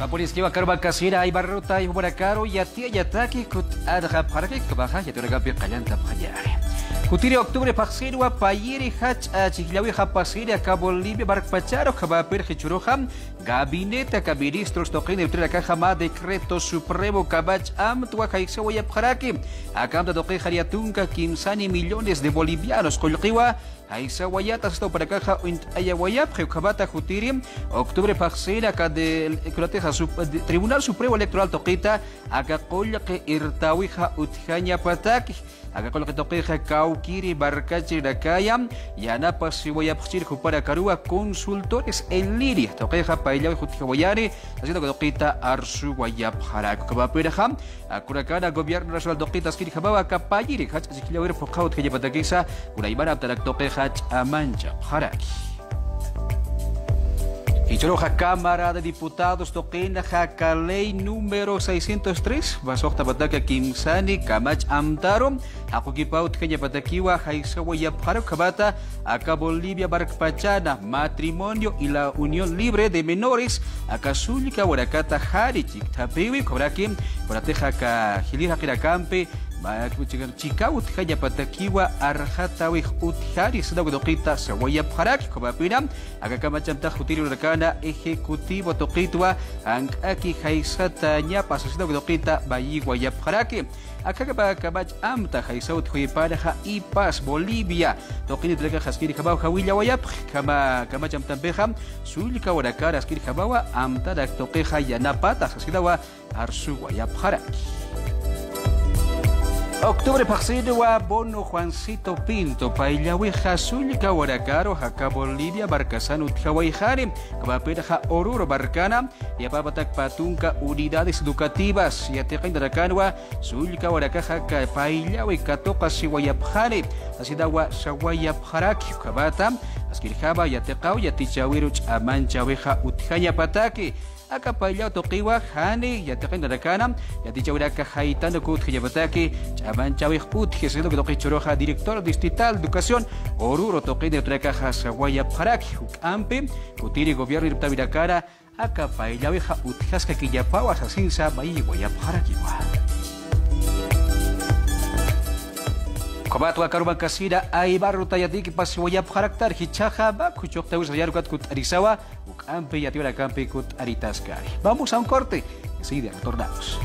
Japonés que va a carba casera hay barrota y baracaro y atia y ataque kut adha para que baja y te regapi calanta payare. Kutiri octubre paxero a payere hach a chiklawi japasere a cabo Bolivia barpacharo kaba perje churoham gabinete cabiristros toquen el tre caja ma decreto supremo kabach am tua kaixo y paraki a cambio de toque hariatunka 15 millones de bolivianos colqiwa Aisa Guayata esto para caja Ayaguayap, Jebata Jutiri, octubre Paxera, acá del Tribunal Supremo Electoral Toquita, acá colla que Irtawija Utjaña Pataki, acá colla que toqueja Kaukiri, Barcachi, Rakaya, Yana Pasiwayapchir, Jupara Carua, consultores en Liria, toqueja Paila Jutjaguayari, haciendo que toquita Arsu Guayap Harak, Kabapiraham, Akuracana, Gobierno Nacional Toquita, Skirjababa, Kapayiri, Hach, Zikilawer, Fokaut, Kayapatakisa, Uraibara, Tarak Toqueja. Amancha Haraki. Ichoroja Cámara de Diputados Toquena Ley número 603 Basokta Bataka Kimsani Kamach Amtaro Hakukipaut Kenya Patakiwa Haisawa Yaparo Kabata Acá Bolivia Barkpachana Matrimonio y la Unión Libre de Menores Acá Sulika Warakata Harichik Tapewi Kobrakim Korateja Ka Hilira Kirakampe Chikaut Kaya Patakiwa Arhatawi Uthari Sidawidokita Sawaya Paraki Kobapina Akakamachamta Jutiri Rakana Ejecutivo Tokitwa Ankaki Haisata Nyapa Sidawidokita Bayiwa Yaparaki Akakaba Kabach Amta Haisaut Huiparaja y Paz Bolivia Tokini Treka Haskiri Kabau Hawilla Wayap Kama Kamachamta Beham Sulika Warakara Askiri Kabawa Amta Tokeja Yanapata Hasidawa Arsu Wayaparaki. Octubre Paxidua Bono Juancito Pinto Pailawi Jasulika Warakaro Jaka Bolivia Barcasan Utjawaijari Kabapiraja Oruro Barcana y Apapatak Patunca Unidades Educativas y Atecain Daracanua Sulika Warakaja Pailawi Katoka Siwayapjari Asidawa Sawayapjaraki Kabata Askirjaba Yatekau Yatichawiruch Amanchaweja Utjaya Pataki Acá Pailao Tokiwa, Hani, Yatekin Darakana, Yatichawiraka Haitano Kut Yabataki, Chaban Chawik Ut, Jesús Toki Choroja, director distrital de educación, Oruro Toki de Tracaja, Sawaya Paraki, Ampe, Kutiri Gobierno de Tavirakara, Acá Pailao Utjaska Kiyapawa, Sasinsa, Bayiwaya Parakiwa. Kobatwa Karuban Kasira, Aibarro Tayadik, Pasiwaya Paraktar, Hichaja, Bakuchok Tawis Yarkat Kut Arisawa, Ampe y Atiora Campe Kut Aritaskari. Vamos a un corte, enseguida retornamos.